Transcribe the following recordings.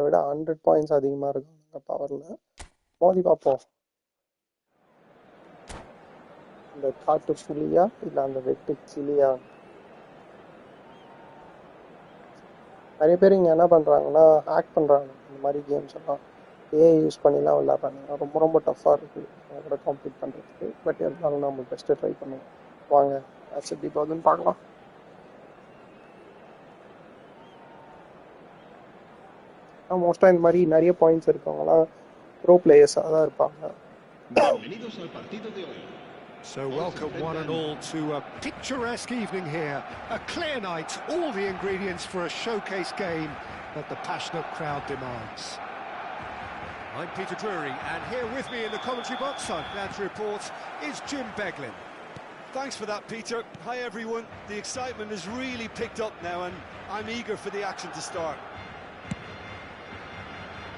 விட 100 பாயிண்ட்ஸ் அதிகமாக இருக்கும் பவரில். மோதி பார்ப்போம். இந்த காட்டு புலியா இல்லை அந்த வெட்டு கிளியா? நிறைய பேர் இங்கே என்ன பண்ணுறாங்கன்னா ஹேக் பண்ணுறாங்க. இந்த மாதிரி கேம்ஸ் எல்லாம் ஏஐ யூஸ் பண்ணிலாம் விளையாடுறாங்க. ரொம்ப ரொம்ப டஃப்பாக இருக்குது அதை கூட கம்ப்ளீட் பண்ணுறதுக்கு. பட் இருந்தாலும் நம்ம பெஸ்ட்டு ட்ரை பண்ணுவோம். வாங்க மேட்ச் எப்படி போகுதுன்னு பார்க்கலாம். மோஸ்ட்டாக இந்த மாதிரி நிறைய பாயிண்ட்ஸ் இருக்கவங்கலாம் ப்ரோ பிளேயர்ஸாக தான் இருப்பாங்க. So welcome one and all to a picturesque evening here. A clear night, all the ingredients for a showcase game that the passionate crowd demands. I'm Peter Drury, and here with me in the commentary box, I'm glad to report, is Jim Beglin. Thanks for that, Peter. Hi everyone. The excitement has really picked up now and I'm eager for the action to start.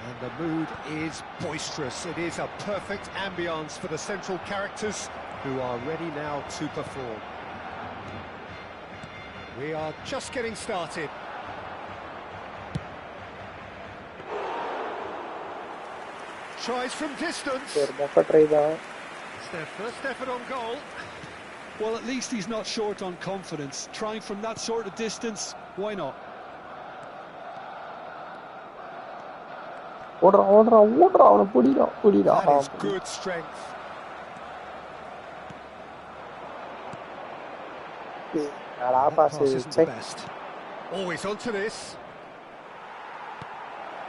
And the mood is boisterous. It is a perfect ambience for the central characters who are ready now to perform. We are just getting started. Tries from distance. It's their first effort on goal. Well, at least he's not short on confidence. Trying from that sort of distance, why not? That is good strength. That pass isn't the best. Always onto this.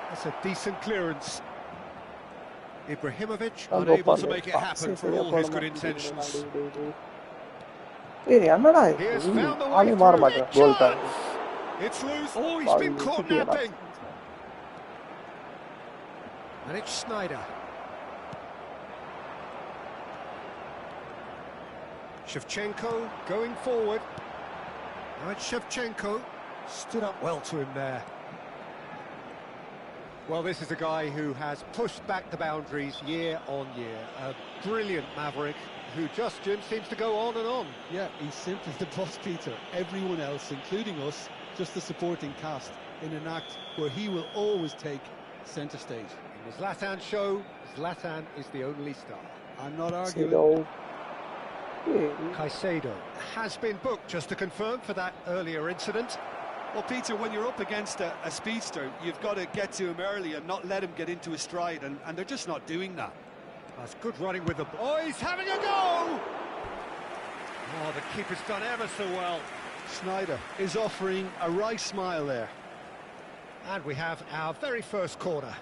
That's a decent clearance. Ibrahimovic unable to make it happen for all his good intentions. He's found the way through. It's loose. Oh, he's been caught napping. And it's Sneijder. Shevchenko going forward. Now it's Shevchenko. Stood up well to him there. Well, this is a guy who has pushed back the boundaries year on year. A brilliant maverick who just, Jim, seems to go on and on. Yeah, he's simply the boss, Peter. Everyone else, including us, just the supporting cast in an act where he will always take centre stage. In the Zlatan show, Zlatan is the only star. I'm not arguing. Caicedo has been booked, just to confirm, for that earlier incident. Well, Peter, when you're up against a speedster, you've got to get to him early and not let him get into his stride, and they're just not doing that. That's good running with the ball. Oh, he's having a go! Oh, the keeper's done ever so well. Sneijder is offering a right smile there. And we have our very first corner.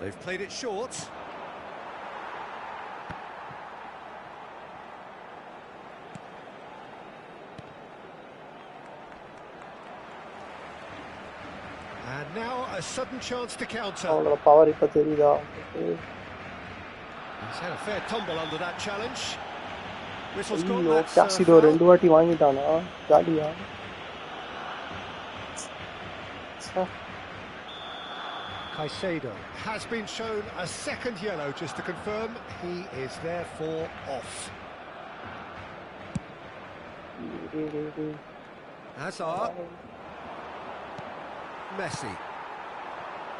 They've played it short. And now a sudden chance to counter. He's had a fair tumble under that challenge. Whistle's gone. Caicedo has been shown a second yellow, just to confirm he is therefore off. Hazard. Messi.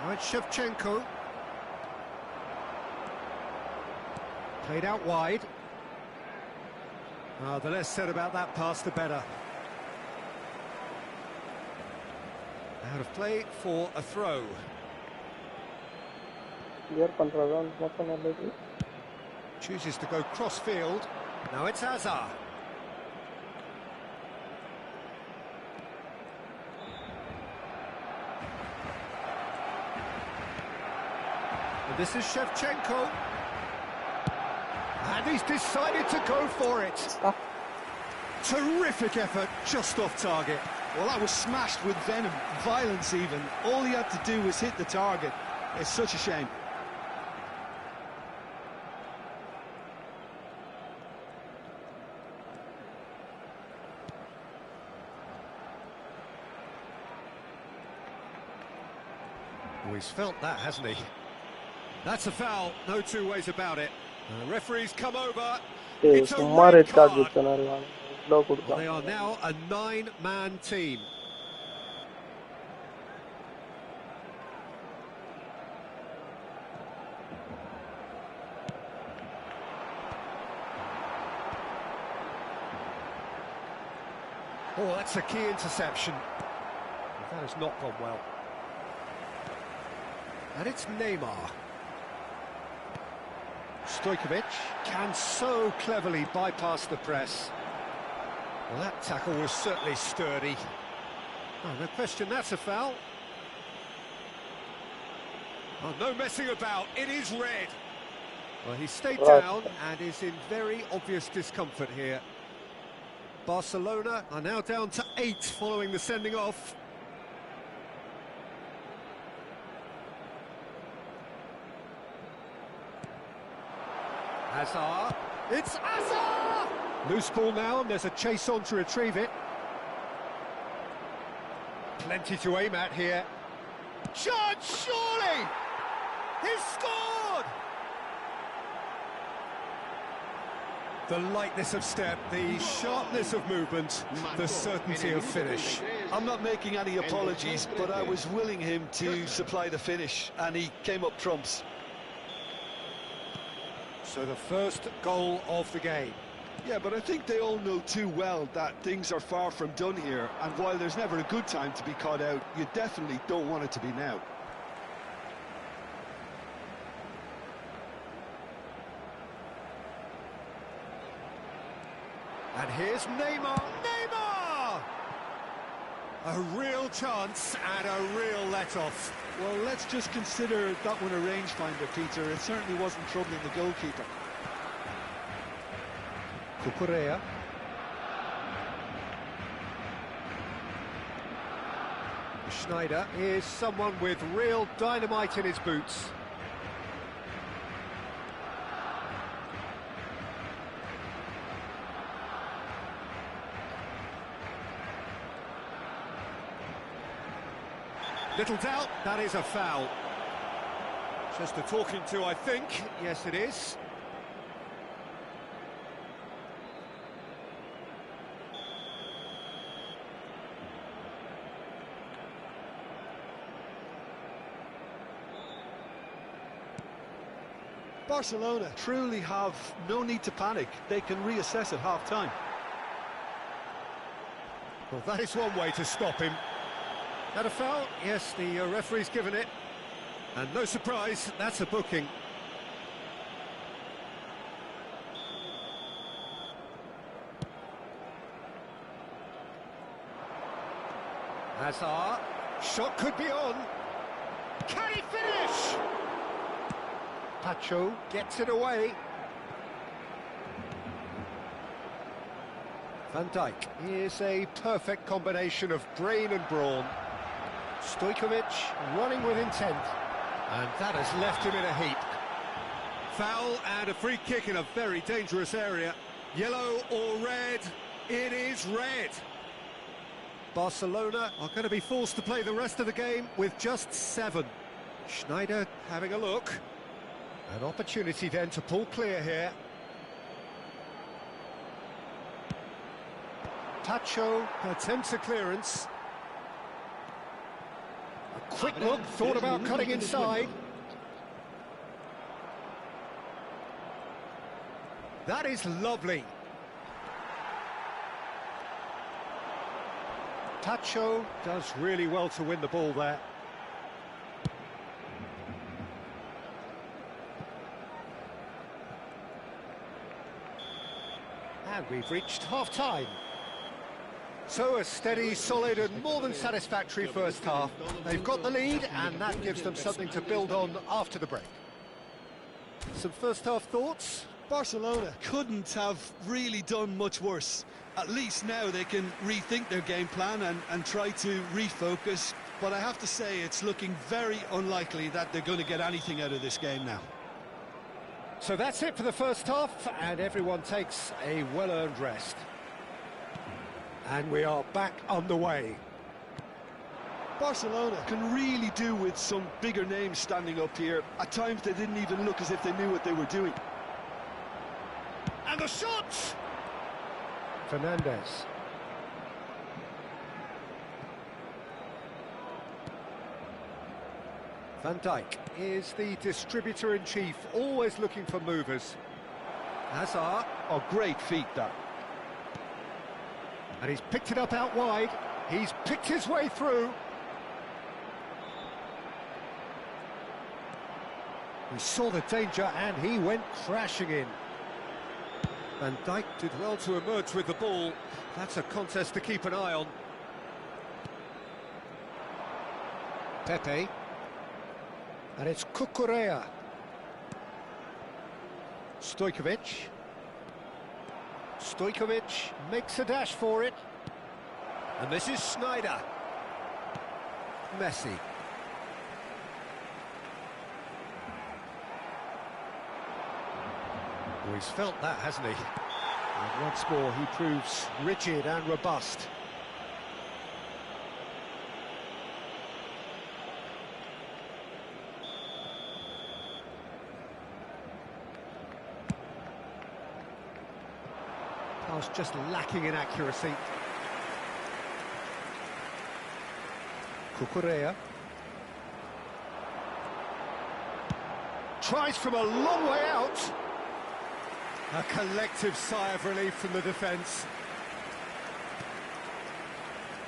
Right, Shevchenko. Played out wide. The less said about that pass, the better. Out of play for a throw. Chooses to go cross field. Now it's Hazard. And this is Shevchenko. And he's decided to go for it. Terrific effort, just off target. Well, that was smashed with venom, violence even. All he had to do was hit the target. It's such a shame. Oh, he's felt that, hasn't he? That's a foul, no two ways about it. The referee's come over. It's a சும்மா red red card card. கொடுத்தனால இவ்வளோ Well, கொடுத்தான். they are now a 9-man team. Oh, that's a key interception. That has not gone well. And it's Neymar. Stojkovic can so cleverly bypass the press. Well, that tackle was certainly sturdy. Oh, no question, that's a foul. Oh, no messing about, it is red. Well, he stayed down and is in very obvious discomfort here. Barcelona are now down to 8 following the sending off. Hazard, it's Hazard! Loose ball now, and there's a chase on to retrieve it. Plenty to aim at here. Chance, surely! He's scored! The lightness of step, the sharpness of movement, the certainty of finish. I'm not making any apologies, but I was willing him to supply the finish, and he came up trumps. So the first goal of the game. Yeah, but I think they all know too well that things are far from done here, and while there's never a good time to be caught out, you definitely don't want it to be now. And here's Neymar. Neymar! A real chance and a real let-off. Well, let's just consider that one a rangefinder, Peter. It certainly wasn't troubling the goalkeeper. Cucurella. Schneider is someone with real dynamite in his boots. Little doubt, that is a foul. Just a talking to, I think. Yes, it is. Barcelona truly have no need to panic. They can reassess at half-time. Well, that is one way to stop him. That a foul? Yes, the referee's given it. And no surprise, that's a booking. Hazard, shot could be on. Can he finish? Pacho gets it away. Van Dijk is a perfect combination of brain and brawn. Stojkovic running with intent, and that has left him in a heap. Foul and a free kick in a very dangerous area. Yellow or red? It is red. Barcelona are going to be forced to play the rest of the game with just 7. Schneider having a look. An opportunity then to pull clear here. Pacho attempts a clearance. A quick look, thought about cutting inside. That is lovely. Pacho does really well to win the ball there. And we've reached half-time. So a steady, solid and more than satisfactory first half. They've got the lead and that gives them something to build on after the break. Some first half thoughts? Barcelona couldn't have really done much worse. At least now they can rethink their game plan and try to refocus. But I have to say it's looking very unlikely that they're going to get anything out of this game now. So that's it for the first half, and everyone takes a well-earned rest. And we are back underway. Barcelona can really do with some bigger names standing up here. At times they didn't even look as if they knew what they were doing. And the shot! Fernandez. Van Dijk is the distributor-in-chief, always looking for movers. Hazard. Oh, great feat, that. And he's picked it up out wide. He's picked his way through. He saw the danger and he went crashing in. Van Dijk did well to emerge with the ball. That's a contest to keep an eye on. Pepe. And it's Cucurella. Stojkovic. Stojkovic makes a dash for it. And this is Sneijder. Messi. Oh, he's felt that, hasn't he? And once more, he proves rigid and robust. Pass just lacking in accuracy. Cucurella. Tries from a long way out. A collective sigh of relief from the defence.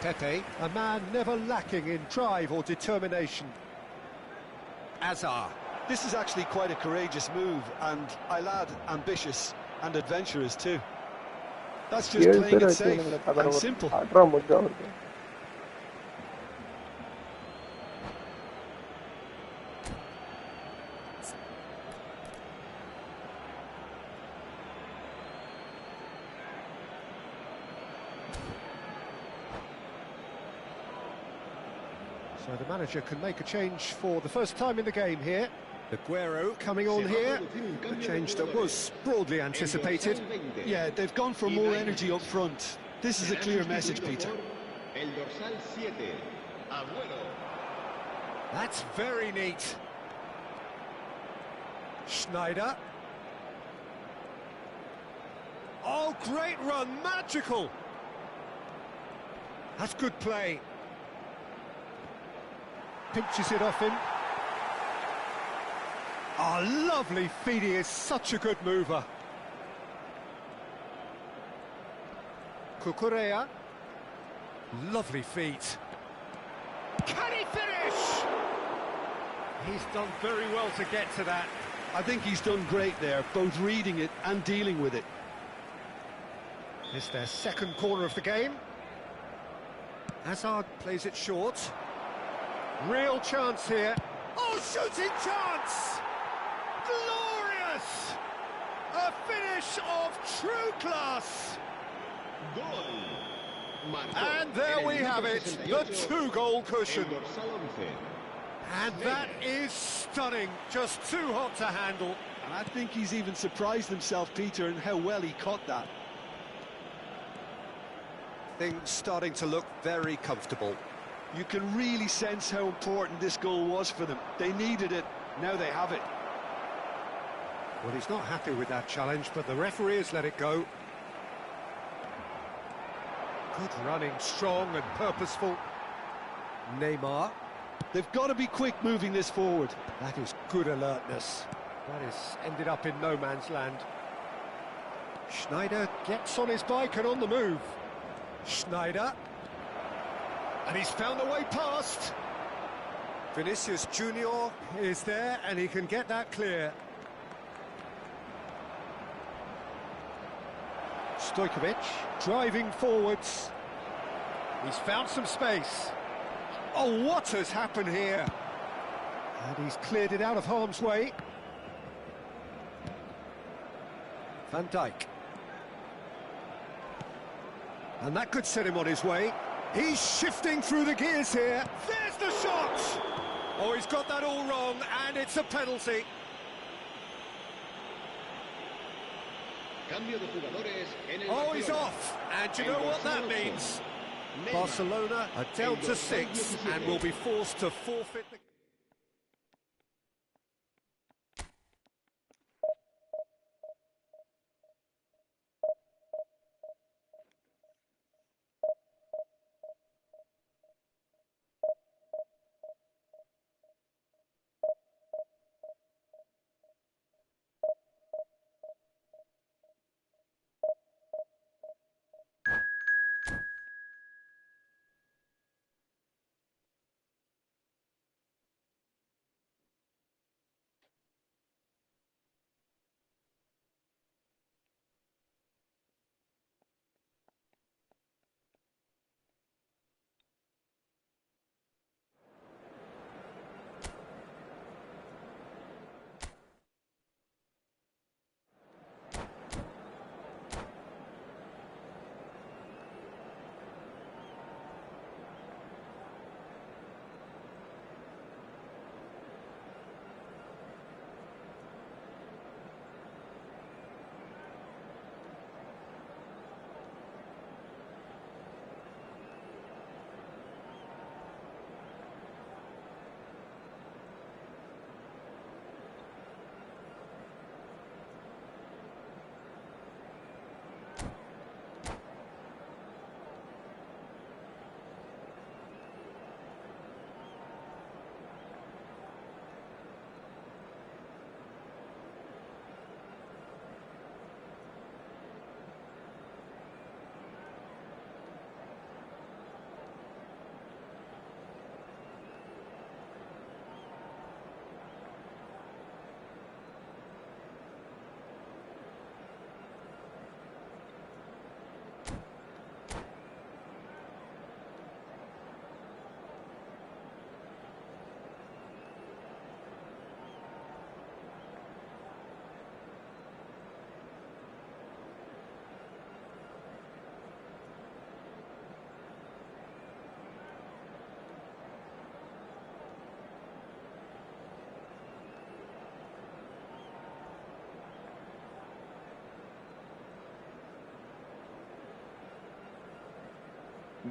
Pepe, a man never lacking in drive or determination. Hazard. This is actually quite a courageous move, and I'll add ambitious and adventurous too. That's just playing it safe and simple. So the manager can make a change for the first time in the game here. Aguero coming on here, a change that was broadly anticipated. Yeah, they've gone for more energy up front. This is a clear message, Peter. That's very neat. Sneijder. Oh, great run, magical. That's good play. Pinches it off him. Oh, lovely feet, he is such a good mover. Cucurella. Lovely feet. Can he finish? He's done very well to get to that. I think he's done great there, both reading it and dealing with it. It's their second corner of the game. Hazard plays it short. Real chance here. Oh, shooting chance! Glorious! A finish of true class! And there we have it, the two-goal cushion. And that is stunning, just too hot to handle. And I think he's even surprised himself, Peter, in how well he caught that. Things starting to look very comfortable. You can really sense how important this goal was for them. They needed it, now they have it. Well, he's not happy with that challenge, but the referee has let it go. Good running, strong and purposeful. Neymar. They've got to be quick moving this forward. That is good alertness. That has ended up in no man's land. Sneijder gets on his bike and on the move. Sneijder. And he's found a way past. Vinicius Junior is there and he can get that clear. Stojkovic driving forwards. He's found some space. Oh, what has happened here? And he's cleared it out of harm's way. Van Dijk. And that could set him on his way. He's shifting through the gears here. There's the shot! Oh, he's got that all wrong, and it's a penalty. Oh, he's off. And you know what that means? Barcelona are down to 6 and will be forced to forfeit the...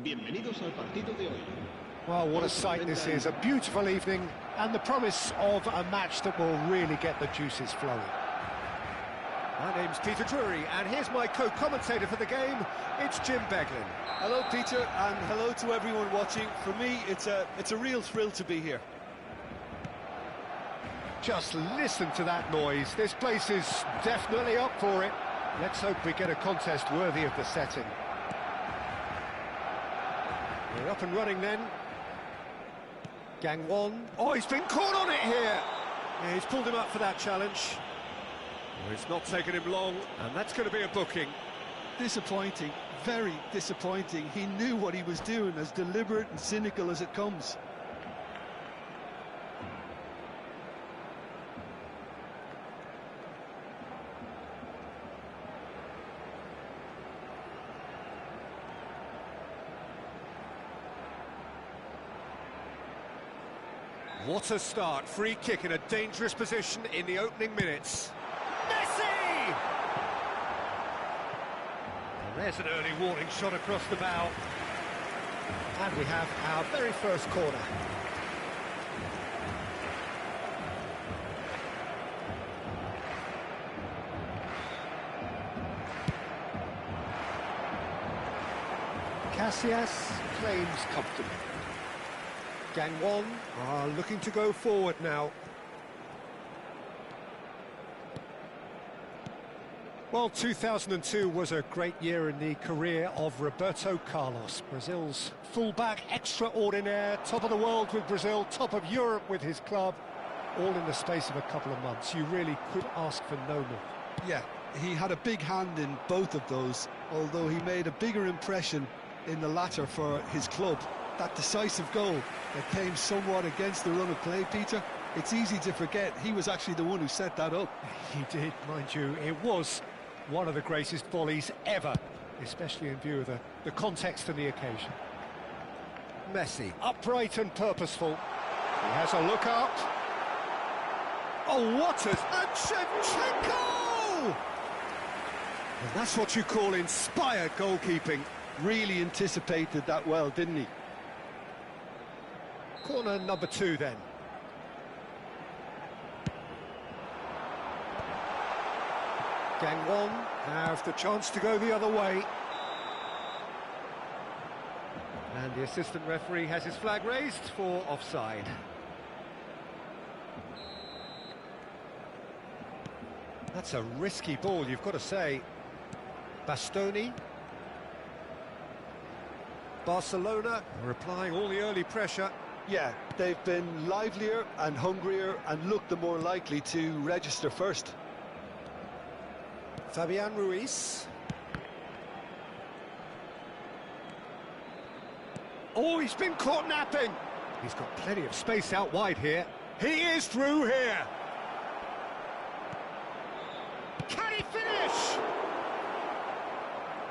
Bienvenidos al partido de hoy. Well, what a sight this is. A beautiful evening and the promise of a match that will really get the juices flowing. My name's Peter Drury, and here's my co-commentator for the game. It's Jim Beglin. Hello, Peter, and hello to everyone watching. For me, it's a real thrill to be here. Just listen to that noise. This place is definitely up for it. Let's hope we get a contest worthy of the setting. We're up and running then. Gang one. Oh, he's been caught on it here. Yeah, he's pulled him up for that challenge. Well, it's not taken him long, and that's going to be a booking. Disappointing, very disappointing. He knew what he was doing, as deliberate and cynical as it comes. What a start. Free kick in a dangerous position in the opening minutes. Messi! And there's an early warning shot across the bow. And we have our very first corner. Casillas claims comfortably. Gang one are looking to go forward now. Well, 2002 was a great year in the career of Roberto Carlos. Brazil's fullback extraordinaire, top of the world with Brazil, top of Europe with his club, all in the space of a couple of months. You really could ask for no more. Yeah, he had a big hand in both of those, although he made a bigger impression in the latter for his club. That decisive goal that came somewhat against the run of play, Peter, it's easy to forget he was actually the one who set that up. He did, mind you. It was one of the greatest volleys ever, especially in view of the context and the occasion. Messi, upright and purposeful. He has a look up. Oh, what a... And Shevchenko! And that's what you call inspired goalkeeping. Really anticipated that well, didn't he? Corner number 2 then. Gangwon have the chance to go the other way. And the assistant referee has his flag raised for offside. That's a risky ball, you've got to say. Bastoni. Barcelona are applying all the early pressure. Yeah, they've been livelier and hungrier and looked the more likely to register first. Fabian Ruiz. Oh, he's been caught napping. He's got plenty of space out wide here. He is through here. Can he finish?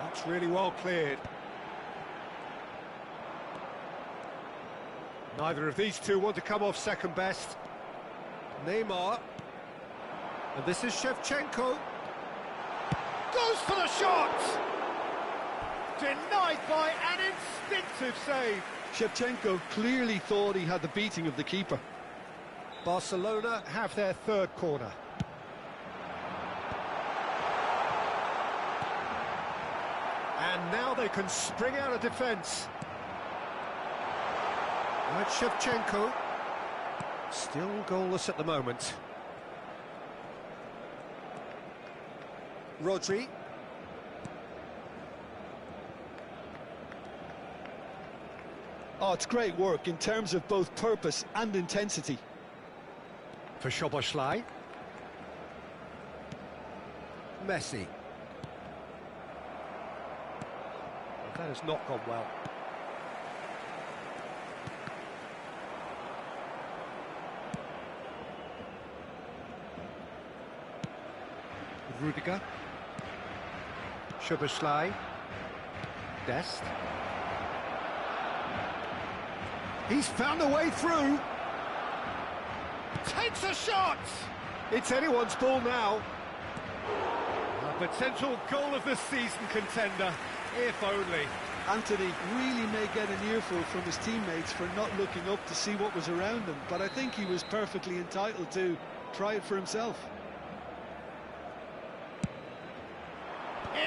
That's really well cleared. Neither of these two want to come off second best. Neymar. And this is Shevchenko. Goes for the shot! Denied by an instinctive save. Shevchenko clearly thought he had the beating of the keeper. Barcelona have their third corner. And now they can spring out of defence. Right, Shevchenko. Still goalless at the moment. Rodri. Oh, it's great work in terms of both purpose and intensity. For Szoboszlai. Messi. That has not gone well. Rudiger. Szoboszlai. Dest. He's found a way through. Takes a shot! It's anyone's ball now. A potential goal of the season contender, if only. Anthony really may get an earful from his teammates for not looking up to see what was around him, but I think he was perfectly entitled to try it for himself.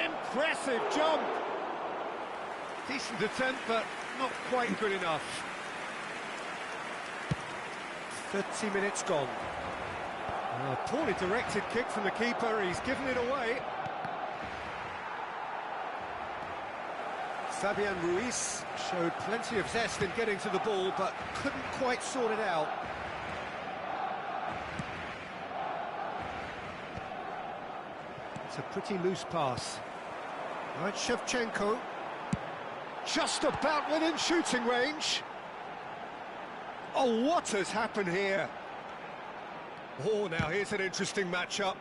Impressive jump! Decent attempt, but not quite good enough. 30 minutes gone. A poorly directed kick from the keeper, he's given it away. Fabian Ruiz showed plenty of zest in getting to the ball, but couldn't quite sort it out. It's a pretty loose pass. Right, Shevchenko. Just about within shooting range. Oh, what has happened here? Oh, now here's an interesting matchup.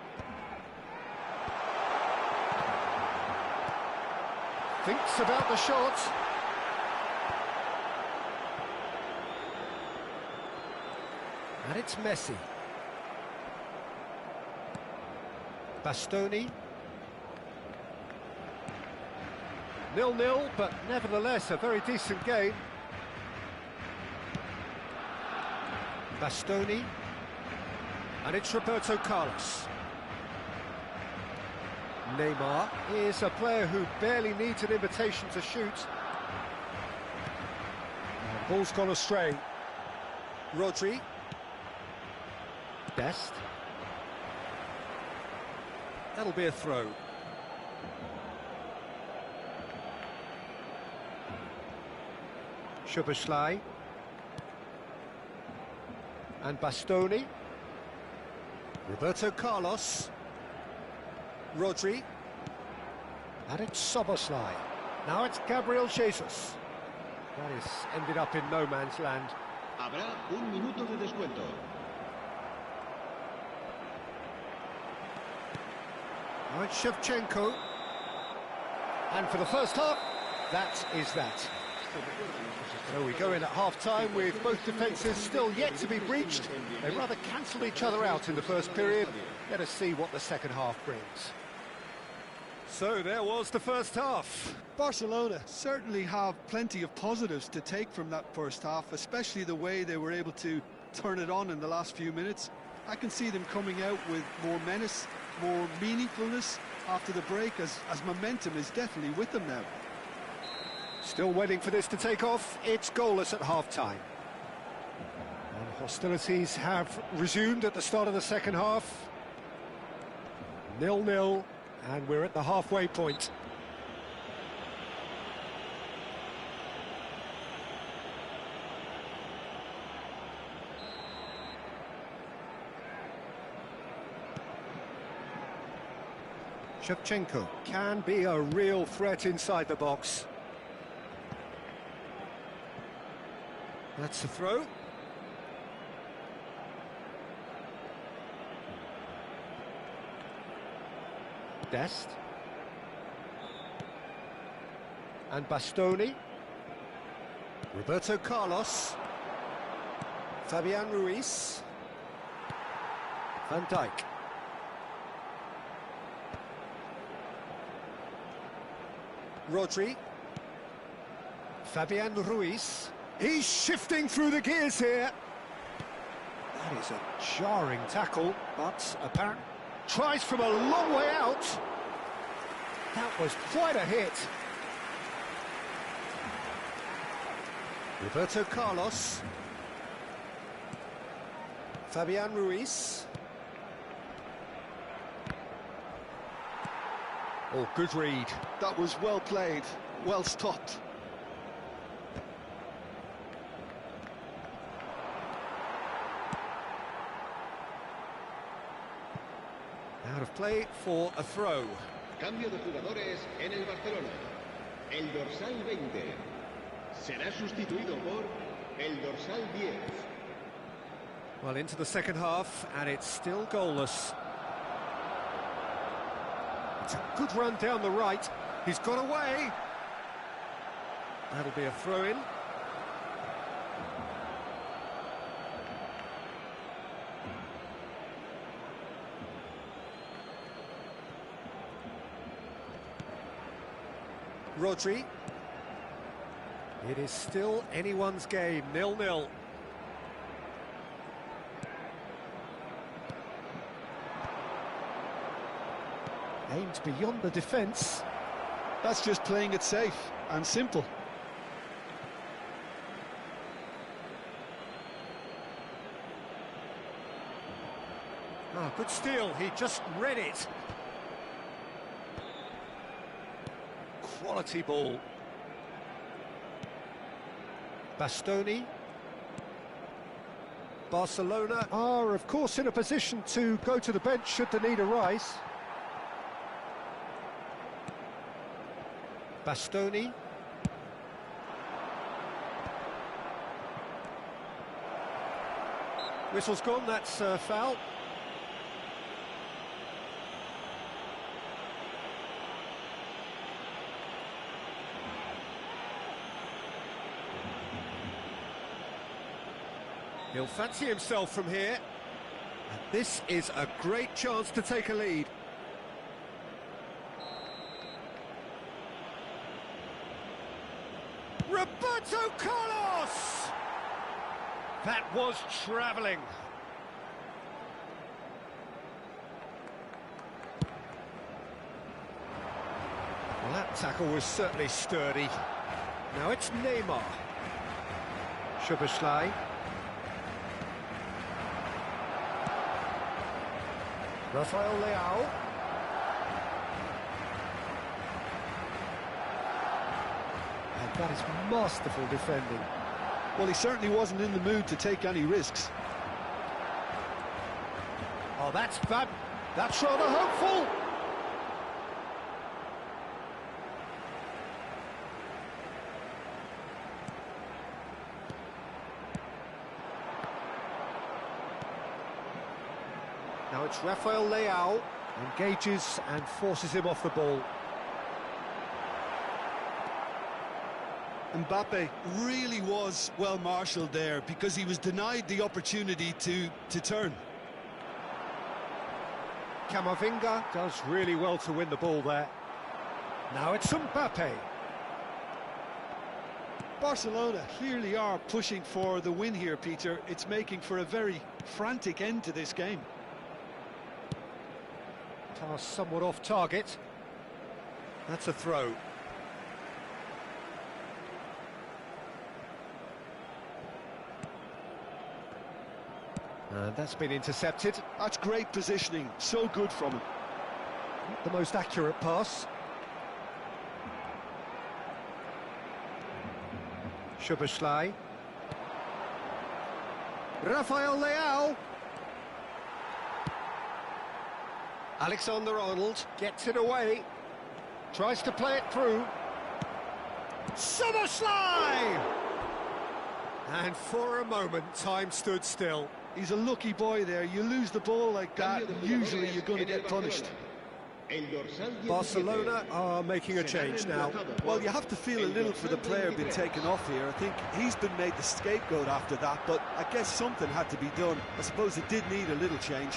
Thinks about the shot. And it's Messi. Bastoni. 0-0, but nevertheless a very decent game. Bastoni. And it's Roberto Carlos. Neymar is a player who barely needs an invitation to shoot. And ball's gone astray. Rodri. Dest. That'll be a throw. Szoboszlai. And Bastoni. Roberto Carlos. Rodri. And it's Szoboszlai. Now it's Gabriel Jesus. That has ended up in no man's land. Habrá un minuto de descuento. Right, Shevchenko. And for the first half, that is that. So we go in at half-time with both defences still yet to be breached. They rather cancelled each other out in the first period. Let us see what the second half brings. So there was the first half. Barcelona certainly have plenty of positives to take from that first half, especially the way they were able to turn it on in the last few minutes. I can see them coming out with more menace, more meaningfulness after the break, as momentum is definitely with them now. Still waiting for this to take off. It's goalless at half-time. And hostilities have resumed at the start of the second half. 0-0, and we're at the halfway point. Shevchenko can be a real threat inside the box. That's a throw. Dest. And Bastoni. Roberto Carlos. Fabian Ruiz. Van Dijk. Rodri. Fabian Ruiz. He's shifting through the gears here. That is a jarring tackle, but apparent. Tries from a long way out. That was quite a hit. Roberto Carlos. Fabian Ruiz. Oh, good read. That was well played, well stopped. Out of play for a throw. Cambio de jugadores en el Barcelona. El dorsal 20 será sustituido por el dorsal 10. Well, into the second half, and it's still goalless. It's a good run down the right. He's got away. That'll be a throw-in. Rodri. It is still anyone's game, 0-0. Aimed beyond the defence. That's just playing it safe and simple. Ah, good steal, he just read it. Quality ball. Bastoni. Barcelona are, of course, in a position to go to the bench should the need arise. Bastoni. Whistle's gone, that's foul. He'll fancy himself from here. And this is a great chance to take a lead. Roberto Carlos! That was travelling. Well, that tackle was certainly sturdy. Now it's Neymar. Szoboszlai. Rafael Leao. And that is masterful defending. Well, he certainly wasn't in the mood to take any risks. Oh, that's fab. That's rather hopeful. Now it's Rafael Leao, engages and forces him off the ball. Mbappe really was well marshalled there because he was denied the opportunity to turn. Camavinga does really well to win the ball there. Now it's Mbappe. Barcelona clearly are pushing for the win here, Peter. It's making for a very frantic end to this game. Pass somewhat off target. That's a throw. And that's been intercepted. That's great positioning, so good from him. The most accurate pass. Szoboszlai. Rafael Leao. Alexander-Arnold gets it away. Tries to play it through. Szoboszlai! And for a moment, time stood still. He's a lucky boy there. You lose the ball like that, usually you're going to get punished. Barcelona are making a change now. Well, you have to feel a little for the player being taken off here. I think he's been made the scapegoat after that, but I guess something had to be done. I suppose it did need a little change.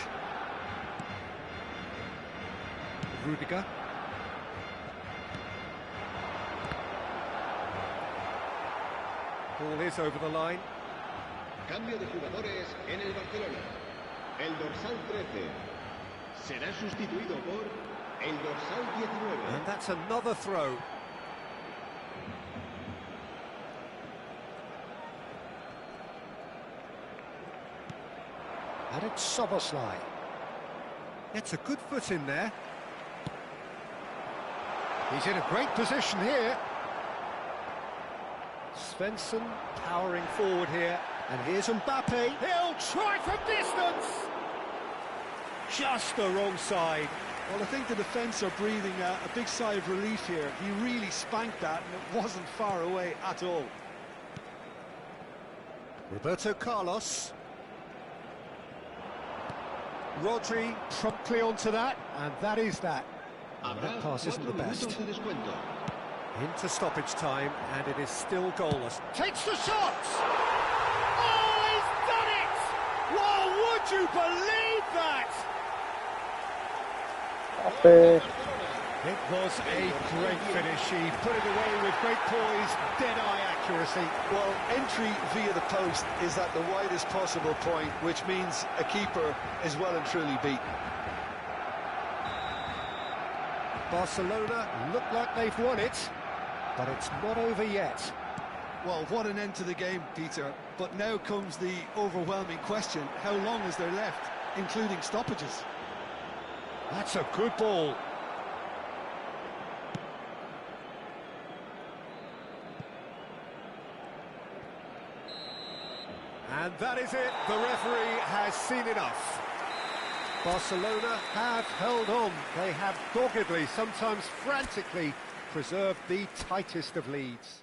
Rudiger. Ball is over the line. Cambio de jugadores en el Barcelona. El dorsal 13 será sustituido por el dorsal 19. And that's another throw. And it's Szoboszlai. It's a good foot in there. He's in a great position here. Svensson powering forward here. And here's Mbappe. He'll try from distance. Just the wrong side. Well, I think the defence are breathing a big sigh of relief here. He really spanked that, and it wasn't far away at all. Roberto Carlos. Rodri promptly onto that, and that is that. And that pass isn't the best. Into stoppage time, and it is still goalless. Takes the shot! Oh, he's done it! Well, would you believe that? Mbappe. It was a great finish. He put it away with great poise, dead-eye accuracy. Well, entry via the post is at the widest possible point, which means a keeper is well and truly beat. Barcelona look like they've won it, but it's not over yet. Well, what an end to the game, Peter. But now comes the overwhelming question. How long is there left, including stoppages? That's a good ball. And that is it. The referee has seen enough. Barcelona have held on. They have doggedly, sometimes frantically, preserved the tightest of leads.